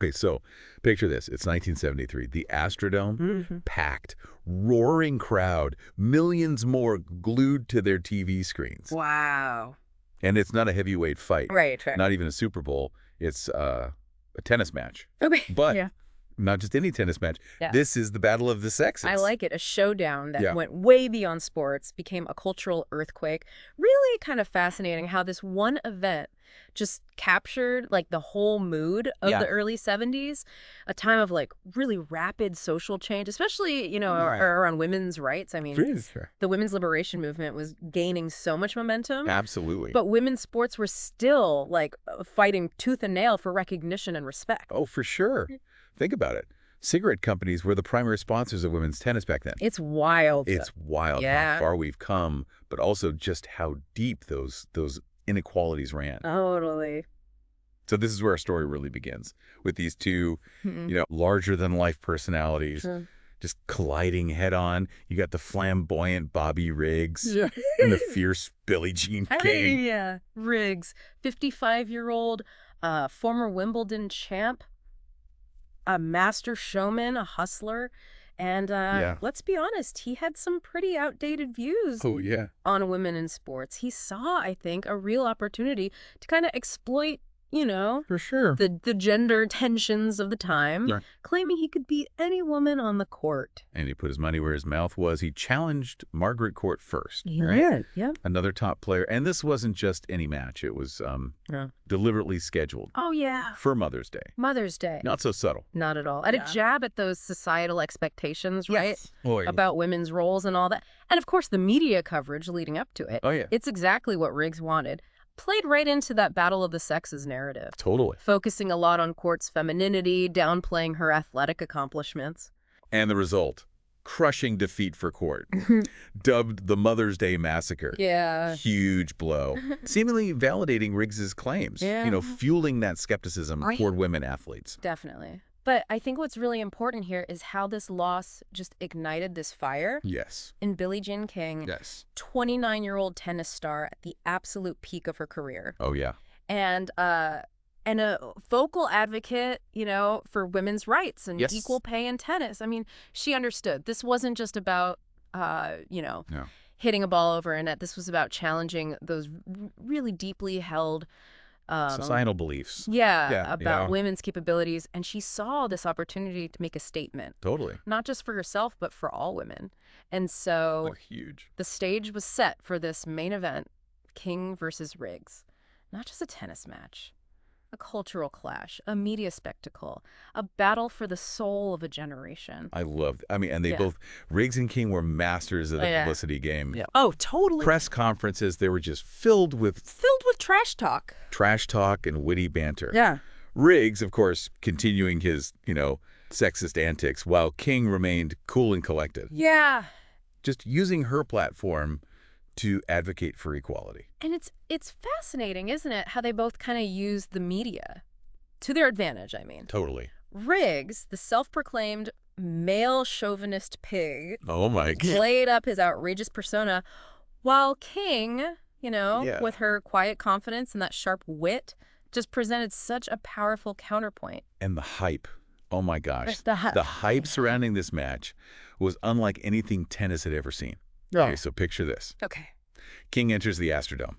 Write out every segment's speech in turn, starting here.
Okay, so picture this. It's 1973. The Astrodome, Mm-hmm. packed, roaring crowd, millions more glued to their TV screens. Wow. And it's not a heavyweight fight, Right, right. not even a Super Bowl. It's a tennis match. Okay. But Yeah. not just any tennis match. Yeah. This is the battle of the sexes. I like it. A showdown that Yeah. went way beyond sports, became a cultural earthquake. Really kind of fascinating how this one event just captured like the whole mood of Yeah. the early 70s, a time of like really rapid social change, especially, Right. around women's rights. I mean, Sure. the women's liberation movement was gaining so much momentum. Absolutely. But women's sports were still like fighting tooth and nail for recognition and respect. Oh, for sure. Think about it. Cigarette companies were the primary sponsors of women's tennis back then. It's wild. It's wild Yeah. how far we've come, but also just how deep those inequalities ran. Totally. So this is where our story really begins, with these two, Mm-mm. larger-than-life personalities Sure. just colliding head-on. You got the flamboyant Bobby Riggs Yeah. and the fierce Billie Jean King. Yeah. Riggs, 55-year-old, former Wimbledon champ, a master showman, a hustler. And Yeah. let's be honest, he had some pretty outdated views Oh, yeah. on women in sports. He saw, I think, a real opportunity to kind of exploit, For sure. the gender tensions of the time, Right. claiming he could beat any woman on the court. And he put his money where his mouth was. He challenged Margaret Court first. Right? Yep. Another top player. And this wasn't just any match. It was Yeah. deliberately scheduled Oh, yeah. for Mother's Day. Mother's Day. Not so subtle. Not at all. And a jab at those societal expectations, right? Oh, About women's roles and all that. And of course, the media coverage leading up to it. Oh, yeah. It's exactly what Riggs wanted. Played right into that battle of the sexes narrative, Totally. focusing a lot on Court's femininity, downplaying her athletic accomplishments. And the result, crushing defeat for Court. Dubbed the Mother's Day Massacre. Yeah. Huge blow. Seemingly validating Riggs's claims. Yeah. Fueling that skepticism Right. toward women athletes. Definitely. But I think what's really important here is how this loss just ignited this fire Yes. in Billie Jean King, Yes. 29-year-old tennis star at the absolute peak of her career. Oh, yeah. And a vocal advocate, for women's rights and Yes. equal pay in tennis. I mean, she understood this wasn't just about, No. hitting a ball over a net. This was about challenging those really deeply held Societal beliefs. about Yeah. women's capabilities. And she saw this opportunity to make a statement, Totally. not just for herself, but for all women. And so Oh, huge. the stage was set for this main event, King versus Riggs. Not just a tennis match, a cultural clash, a media spectacle, a battle for the soul of a generation. I loved. And they Yeah. both, Riggs and King were masters of the Yeah. publicity game. Oh, totally. Press conferences, they were just filled with Filled with trash talk. trash talk and witty banter. Yeah. Riggs, of course, continuing his, sexist antics, while King remained cool and collected, Yeah. just using her platform to advocate for equality. And it's fascinating, isn't it, how they both kind of use the media to their advantage, I mean. Totally. Riggs, the self-proclaimed male chauvinist pig, Oh, my God. played up his outrageous persona, while King, Yeah. with her quiet confidence and that sharp wit, just presented such a powerful counterpoint. And the hype. Oh, my gosh. The hype surrounding this match was unlike anything tennis had ever seen. Okay, so picture this. Okay. King enters the Astrodome,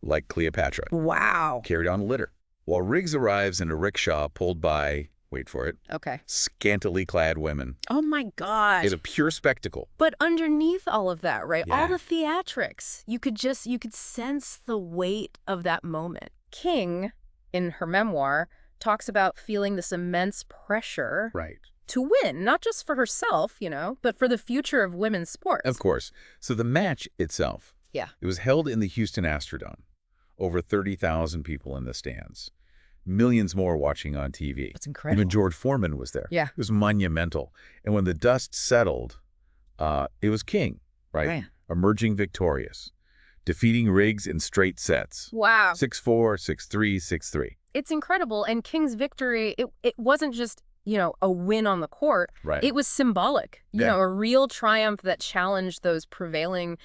like Cleopatra, Wow. carried on a litter, while Riggs arrives in a rickshaw pulled by, wait for it, Okay. scantily clad women. Oh my gosh. It's a pure spectacle. But underneath all of that, right? Yeah. All the theatrics, you could sense the weight of that moment. King, in her memoir, talks about feeling this immense pressure Right. to win, not just for herself, but for the future of women's sports. Of course. So the match itself, Yeah. it was held in the Houston Astrodome. Over 30,000 people in the stands. Millions more watching on TV. It's incredible. Even George Foreman was there. Yeah. It was monumental. And when the dust settled, it was King, right? Right. Emerging victorious, defeating Riggs in straight sets. Wow. 6-4, 6-3, 6-3. It's incredible. And King's victory, it wasn't just a win on the court. Right. It was symbolic, Yeah. a real triumph that challenged those prevailing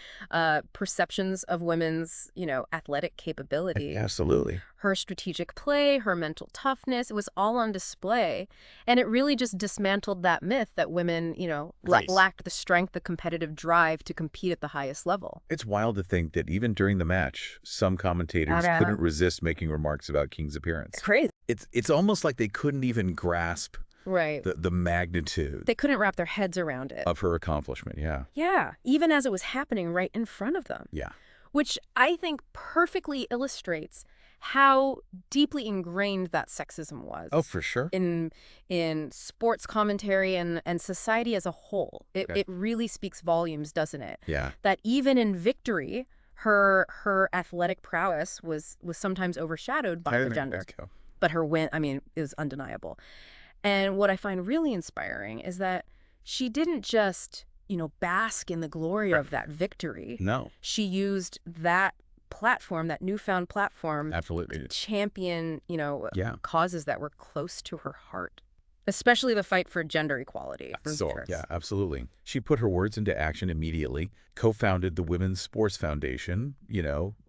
perceptions of women's, athletic capability. Absolutely. Her strategic play, her mental toughness, it was all on display. And it really just dismantled that myth that women, Right. lacked the strength, the competitive drive to compete at the highest level. It's wild to think that even during the match, some commentators couldn't resist making remarks about King's appearance. Crazy. It's almost like they couldn't even grasp Right. the magnitude They couldn't wrap their heads around it. of her accomplishment. Yeah. Yeah, even as it was happening right in front of them. Yeah. Which I think perfectly illustrates how deeply ingrained that sexism was. Oh, for sure. In sports commentary and society as a whole. Okay. It really speaks volumes, doesn't it? Yeah. That even in victory, her athletic prowess was sometimes overshadowed by her gender. But her win, is undeniable. And what I find really inspiring is that she didn't just, bask in the glory of that victory. No. She used that platform, that newfound platform, Absolutely. to champion, Yeah. causes that were close to her heart, especially the fight for gender equality. Yeah, absolutely. She put her words into action immediately, co-founded the Women's Sports Foundation,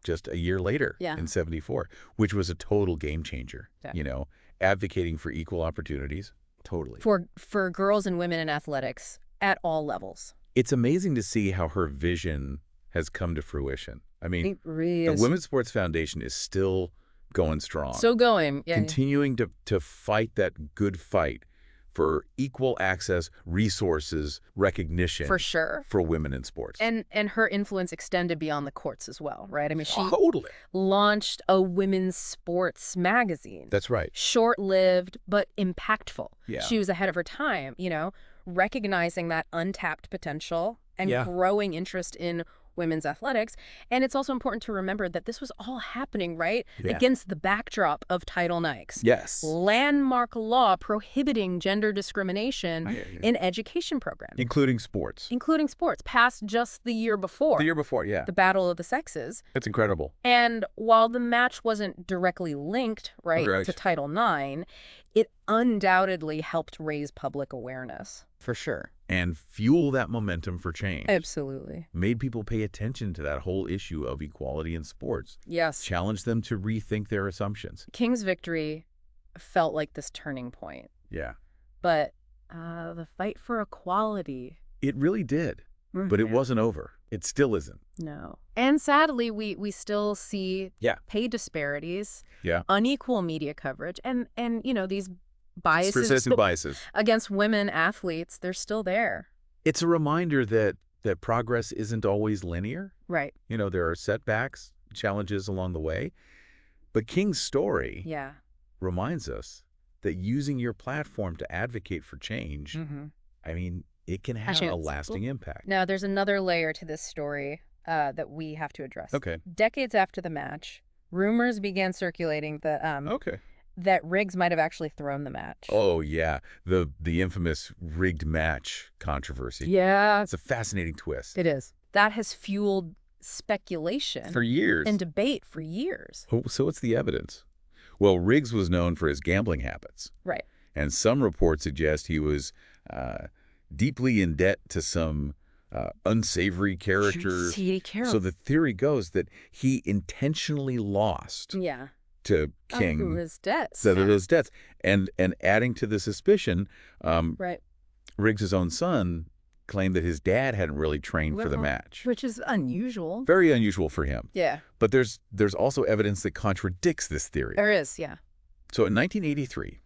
just a year later in 74, which was a total game changer, Yeah. Advocating for equal opportunities. Totally. For girls and women in athletics at all levels. It's amazing to see how her vision has come to fruition. It really the is. Women's Sports Foundation is still going strong. So going. Yeah. Continuing to fight that good fight for equal access, resources, recognition. For sure. For women in sports. And her influence extended beyond the courts as well, right? She Totally. launched a women's sports magazine. That's right. Short-lived, but impactful. Yeah. She was ahead of her time, recognizing that untapped potential and growing interest in women's athletics. And it's also important to remember that this was all happening, right, against the backdrop of Title IX. Yes. Landmark law prohibiting gender discrimination in education programs. Including sports. Including sports, passed just the year before. The year before, yeah. The Battle of the Sexes. That's incredible. And while the match wasn't directly linked, right, to Title IX, it undoubtedly helped raise public awareness. For sure. And fuel that momentum for change. Absolutely. Made people pay attention to that whole issue of equality in sports. Yes. Challenged them to rethink their assumptions. King's victory felt like this turning point. Yeah. But the fight for equality... It really did. But it wasn't over. It still isn't. No. And sadly, we still see pay disparities, unequal media coverage, and these biases against women athletes, they're still there. It's a reminder that progress isn't always linear. Right. There are setbacks, challenges along the way. But King's story reminds us that using your platform to advocate for change, it can have a lasting impact. Now, there's another layer to this story that we have to address. Okay. Decades after the match, rumors began circulating that that Riggs might have actually thrown the match. Oh, yeah. The infamous rigged match controversy. Yeah. It's a fascinating twist. It is. That has fueled speculation. For years. And debate for years. Oh, so what's the evidence? Well, Riggs was known for his gambling habits. Right. And some reports suggest he was deeply in debt to some unsavory characters. Seedy characters. So the theory goes that he intentionally lost to King his debts. Those debts. And adding to the suspicion, Riggs' own son claimed that his dad hadn't really trained for the match. Which is unusual. Very unusual for him. Yeah. But there's also evidence that contradicts this theory. There is, yeah. So in 1983,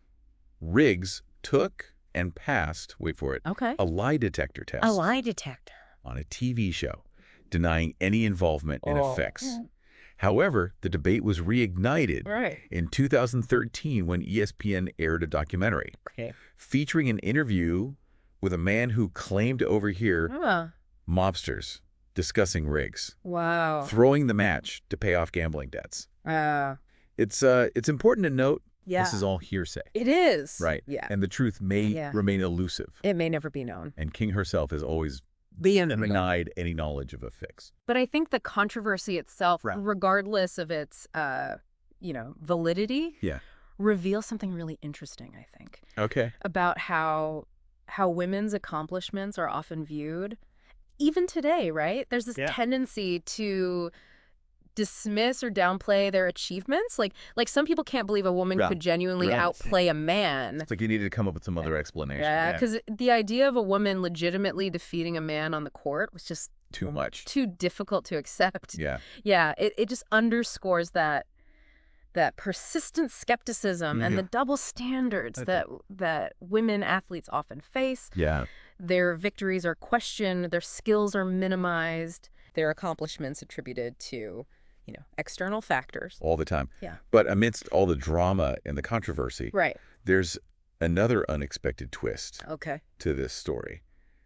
Riggs took and passed, wait for it, a lie detector test. A lie detector. On a TV show, denying any involvement in a fix. However, the debate was reignited in 2013 when ESPN aired a documentary featuring an interview with a man who claimed to overhear mobsters discussing Riggs. Wow. Throwing the match to pay off gambling debts. It's important to note this is all hearsay. It is. Right. Yeah. And the truth may remain elusive. It may never be known. And King herself has always denied any knowledge of a fix. But I think the controversy itself, regardless of its, validity, reveal something really interesting, I think. Okay. About how women's accomplishments are often viewed, even today, right? There's this tendency to dismiss or downplay their achievements. Like some people can't believe a woman could genuinely outplay a man. It's like you needed to come up with some other explanation. Yeah, because the idea of a woman legitimately defeating a man on the court was just too much. Too difficult to accept. Yeah. Yeah, it just underscores that persistent skepticism and the double standards that women athletes often face. Yeah. Their victories are questioned, their skills are minimized, their accomplishments attributed to, external factors. All the time. Yeah. But amidst all the drama and the controversy, there's another unexpected twist to this story.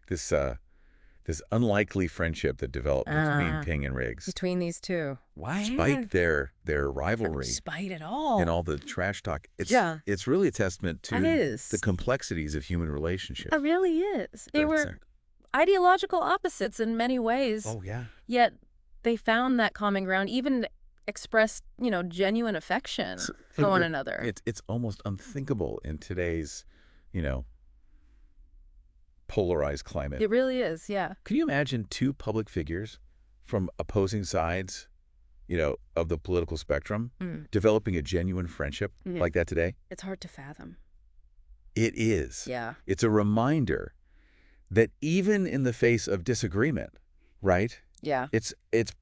This unlikely friendship that developed between Ping and Riggs. Between these two. Why? Despite their rivalry. Despite it all. And all the trash talk. It's really a testament to the complexities of human relationships. It really is. They were ideological opposites in many ways. Oh, yeah. Yet they found that common ground, even expressed, genuine affection for one another. It's almost unthinkable in today's, polarized climate. It really is, yeah. Can you imagine two public figures from opposing sides, of the political spectrum developing a genuine friendship like that today? It's hard to fathom. It is. Yeah. It's a reminder that even in the face of disagreement, right? Yeah. It's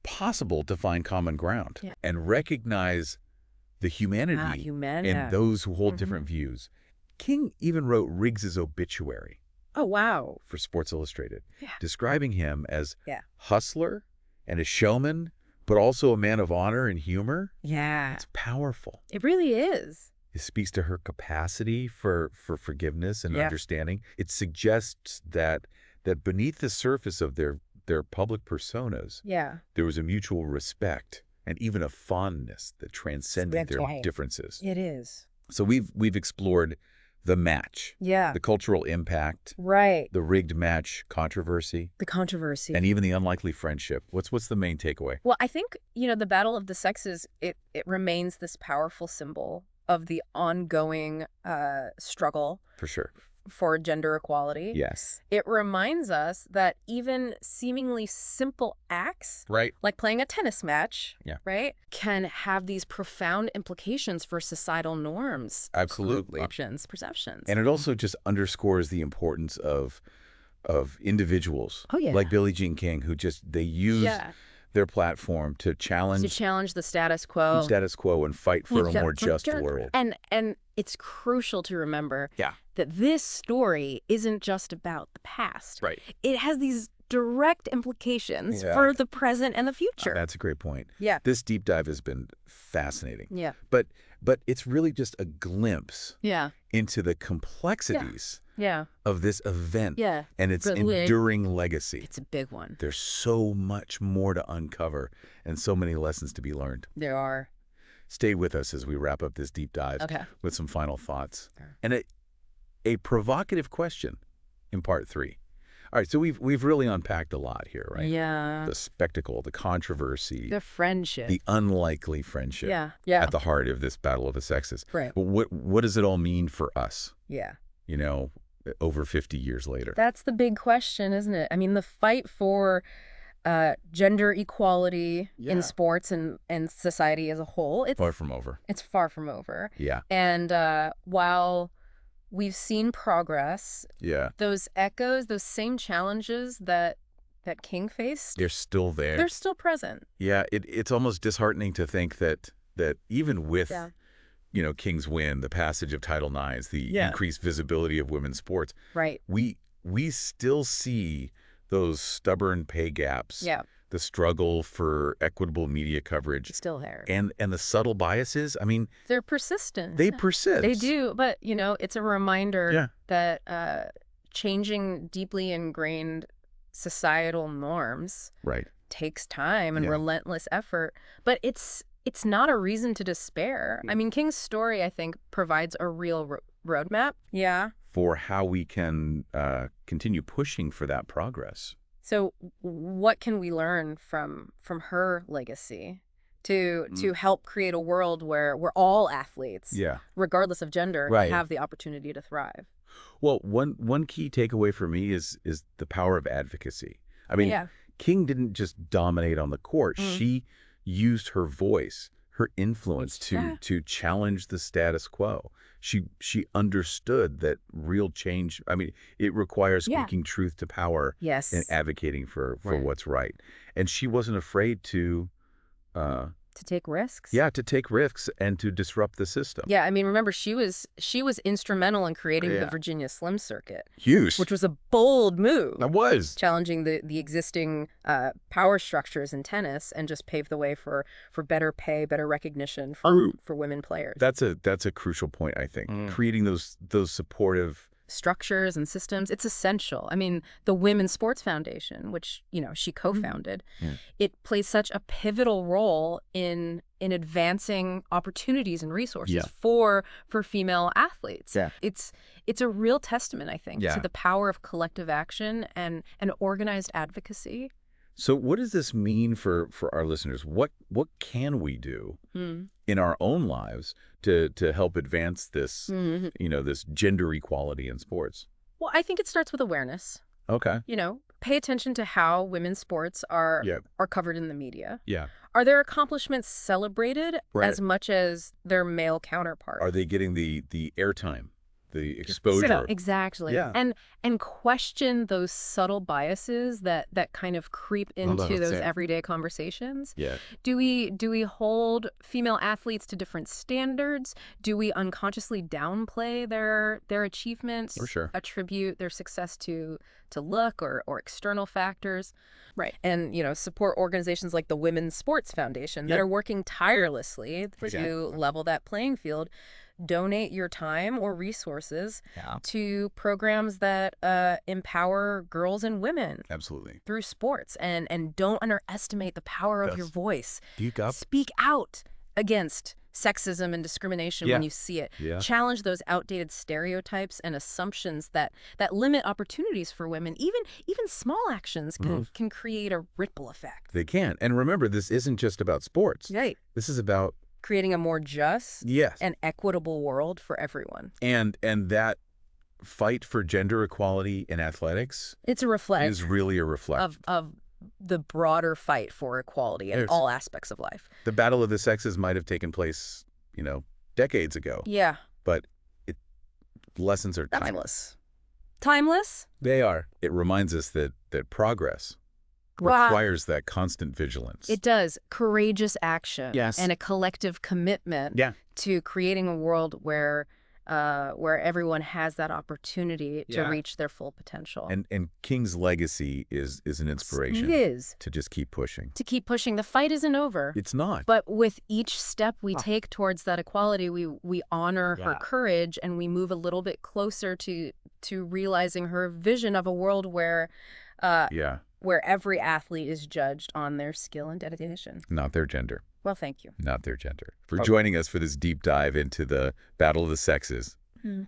possible to find common ground and recognize the humanity in those who hold different views. King even wrote Riggs's obituary. Oh, wow. For Sports Illustrated, describing him as hustler and a showman, but also a man of honor and humor. Yeah. It's powerful. It really is. It speaks to her capacity for forgiveness and understanding. It suggests that beneath the surface of their public personas, there was a mutual respect and even a fondness that transcended their differences. It is. So we've explored the match, the cultural impact, the rigged match controversy, and even the unlikely friendship. What's the main takeaway? Well, I think, the battle of the sexes, it remains this powerful symbol of the ongoing struggle. For sure. For gender equality. Yes. It reminds us that even seemingly simple acts, like playing a tennis match, can have these profound implications for societal norms. Absolutely. Perceptions. And it also just underscores the importance of individuals like Billie Jean King, who they use their platform to challenge the status quo. And fight for a more just world. And it's crucial to remember that this story isn't just about the past. Right. It has these direct implications for the present and the future. That's a great point. Yeah. This deep dive has been fascinating. Yeah. But it's really just a glimpse into the complexities of this event and its enduring legacy. It's a big one. There's so much more to uncover and so many lessons to be learned. There are. Stay with us as we wrap up this deep dive with some final thoughts. And a provocative question in part 3. All right, so we've really unpacked a lot here, right? Yeah. The spectacle, the controversy, the friendship, the unlikely friendship at the heart of this battle of the sexes. Right. But what does it all mean for us? Yeah. Over 50 years later. That's the big question, isn't it? I mean, the fight for gender equality in sports and society as a whole, it's far from over. It's far from over. Yeah. And while we've seen progress, those echoes, those same challenges that King faced, they're still there. They're still present. Yeah, it's almost disheartening to think that even with King's win, the passage of Title IX, the increased visibility of women's sports, we still see those stubborn pay gaps, the struggle for equitable media coverage. It's still there. And the subtle biases, I mean... They're persistent. They persist. They do, but, it's a reminder that changing deeply ingrained societal norms takes time and relentless effort, but it's not a reason to despair. I mean, King's story, I think, provides a real roadmap. Yeah. For how we can continue pushing for that progress. So what can we learn from her legacy to help create a world where all athletes, regardless of gender, have the opportunity to thrive. Well, one key takeaway for me is the power of advocacy. I mean, King didn't just dominate on the court. She used her voice, her influence to challenge the status quo. She understood that real change, I mean, it requires speaking truth to power and advocating for what's right. And she wasn't afraid to take risks. Yeah, to take risks and to disrupt the system. Yeah, I mean, remember, she was instrumental in creating the Virginia Slim Circuit. Huge. Which was a bold move. It was. Challenging the existing power structures in tennis and just paved the way for better pay, better recognition for women players. That's a crucial point, I think. Creating those supportive structures and systems, it's essential. I mean, the Women's Sports Foundation, which, she co-founded, it plays such a pivotal role in advancing opportunities and resources for female athletes. Yeah. It's a real testament, I think, to the power of collective action and organized advocacy. So what does this mean for our listeners? What can we do in our own lives to help advance this, this gender equality in sports? Well, I think it starts with awareness. Okay. Pay attention to how women's sports are covered in the media. Yeah. Are their accomplishments celebrated as much as their male counterparts? Are they getting the airtime? The exposure. Exactly. Yeah. And question those subtle biases that kind of creep into those everyday conversations. Yeah. Do we hold female athletes to different standards? Do we unconsciously downplay their achievements? For sure. Attribute their success to luck or external factors? Right. And, support organizations like the Women's Sports Foundation that are working tirelessly to level that playing field. Donate your time or resources to programs that empower girls and women. Absolutely. Through sports. And don't underestimate the power of your voice. Speak up. Speak out against sexism and discrimination when you see it. Yeah. Challenge those outdated stereotypes and assumptions that limit opportunities for women. Even small actions can create a ripple effect. They can. And remember, this isn't just about sports. Right. This is about creating a more just and equitable world for everyone. And that fight for gender equality in athletics is really a reflection of the broader fight for equality in all aspects of life. The battle of the sexes might have taken place, decades ago. Yeah. But lessons are timeless. Timeless? They are. It reminds us that progress requires that constant vigilance. It does. Courageous action. Yes. And a collective commitment to creating a world where everyone has that opportunity to reach their full potential. And King's legacy is an inspiration. It is. To just keep pushing. To keep pushing. The fight isn't over. It's not. But with each step we take towards that equality, we honor her courage and we move a little bit closer to realizing her vision of a world where where every athlete is judged on their skill and dedication. Not their gender. Well, thank you. Not their gender. For joining us for this deep dive into the battle of the sexes.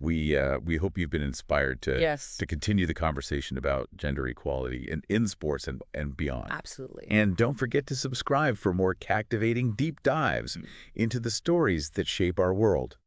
We hope you've been inspired to continue the conversation about gender equality in sports and beyond. Absolutely. And don't forget to subscribe for more captivating deep dives into the stories that shape our world.